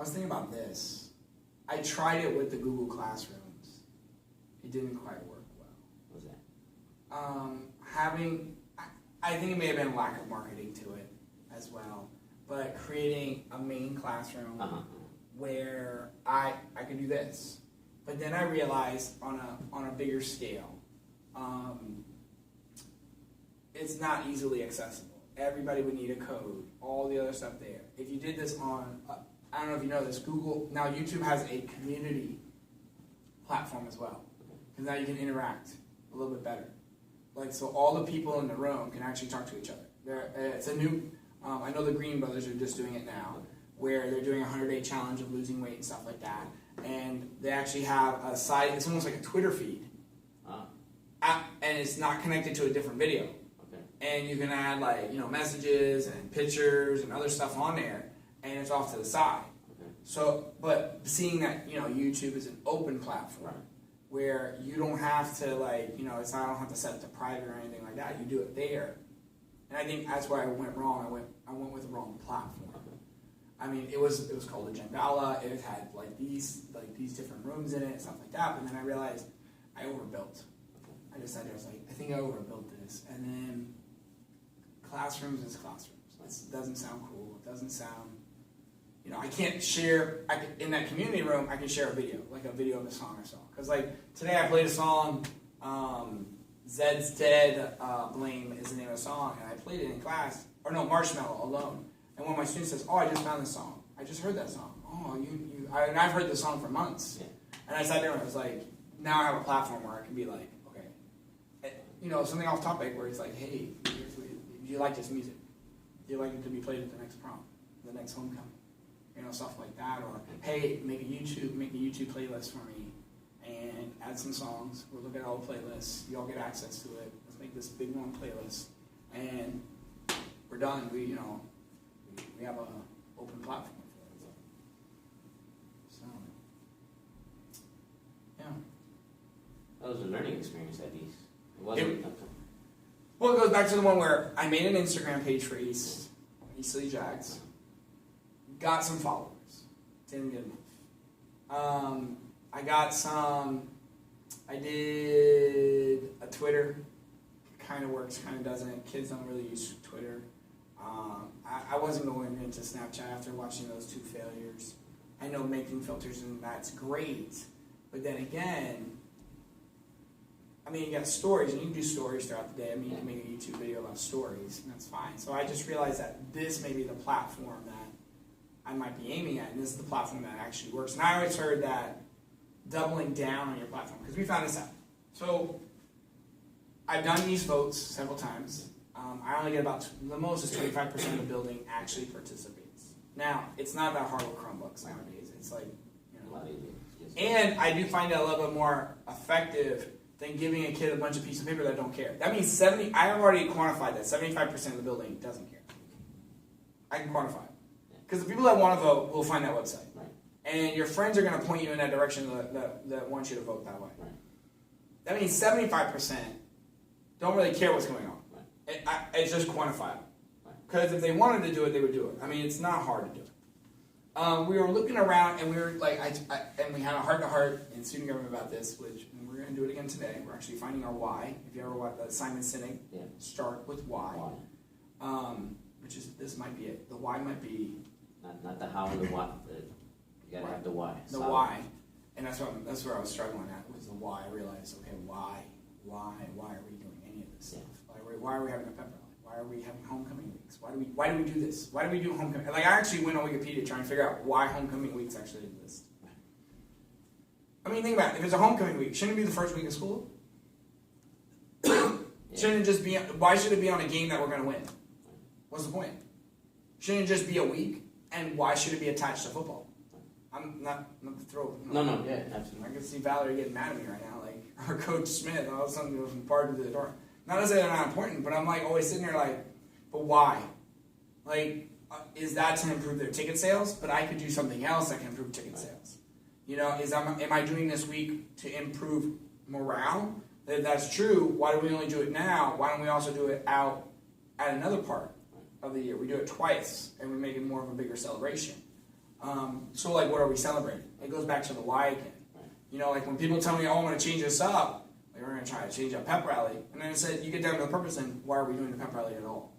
was thinking about this. I tried it with the Google Classrooms. It didn't quite work well. What was that? I think it may have been lack of marketing to it as well, but creating a main classroom where I could do this. But then I realized on a bigger scale, it's not easily accessible. Everybody would need a code, all the other stuff there. If you did this on, I don't know if you know this, now YouTube has a community platform as well. Because now you can interact a little bit better. Like, so all the people in the room can actually talk to each other. It's a new, I know the Green Brothers are just doing it now, where they're doing a 100-day challenge of losing weight and stuff like that. And they actually have a site, it's almost like a Twitter feed. And it's not connected to a different video. And you can add messages and pictures and other stuff on there, and it's off to the side. So, but seeing that YouTube is an open platform where you don't have to I don't have to set it to private or anything like that. You do it there, and I think that's where I went wrong. I went with the wrong platform. I mean, it was called a Gala. It had these different rooms in it and stuff like that. But then I realized I overbuilt. I decided I think I overbuilt this, and then. Classrooms is classrooms. It doesn't sound cool. It doesn't sound, I can't share, in that community room, I can share a video of a song I saw. Because today I played a song, Zed's Dead, Blame is the name of the song, and I played it in class, Marshmallow, Alone. And one of my students says, oh, I just found this song. I just heard that song. Oh, and I've heard this song for months. Yeah. And I sat there and I was now I have a platform where I can be okay, something off topic where it's hey, do you like this music? Do you like it to be played at the next prom, the next homecoming? Stuff like that. Or, hey, make a YouTube playlist for me and add some songs. We'll look at all the playlists. You all get access to it. Let's make this big one playlist. And we're done. We have an open platform for it. So, yeah. That was a learning experience at least. It wasn't. Well, it goes back to the one where I made an Instagram page for Easterly Jags, got some followers, didn't get enough. I did a Twitter, kind of works, kind of doesn't. Kids don't really use Twitter. I wasn't going into Snapchat after watching those 2 failures. I know making filters and that's great, but then again, you got stories, and you can do stories throughout the day. You can make a YouTube video about stories, and that's fine. So I just realized that this may be the platform that I might be aiming at, and this is the platform that actually works. And I always heard that doubling down on your platform, because we found this out. So I've done these votes several times. I only get about, the most is 25% of the building actually participates. Now, it's not that hard with Chromebooks nowadays. It's and I do find it a little bit more effective than giving a kid a bunch of pieces of paper that don't care. That means I have already quantified that 75% of the building doesn't care. I can quantify it. Because the people that want to vote will find that website. Right. And your friends are going to point you in that direction that wants you to vote that way. Right. That means 75% don't really care what's going on. Right. It's just quantifiable. Because if they wanted to do it, they would do it. It's not hard to do it. We were looking around, and we were and we had a heart-to-heart in student government about this, which we're going to do it again today. We're actually finding our why. If you ever watch Simon Sinek, start with why. Which is, this might be it. The why might be not the how, the what. You gotta have the why. The why, and that's where I was struggling at, was the why. I realized, okay, why are we doing any of this stuff? Why are we having a pep rally? Why are we having homecoming weeks? Why do we do this? Why do we do homecoming? I actually went on Wikipedia trying to figure out why homecoming weeks actually exist. Think about it. If it's a homecoming week, shouldn't it be the first week of school? Shouldn't it just be? Why should it be on a game that we're going to win? What's the point? Shouldn't it just be a week? And why should it be attached to football? I'm not to throw. No, yeah, absolutely. I can see Valerie getting mad at me right now, or Coach Smith. All of a sudden, was part of the door. Not to say they're not important, but I'm always sitting there but why? Is that to improve their ticket sales? But I could do something else that can improve ticket sales. Am I doing this week to improve morale? If that's true, why do we only do it now? Why don't we also do it out at another part of the year? We do it twice, and we make it more of a bigger celebration. So like, what are we celebrating? It goes back to the why again. You know, like when people tell me, oh, I'm going to change this up, like we're going to try to change up pep rally, and then it said, you get down to the purpose, and why are we doing the pep rally at all?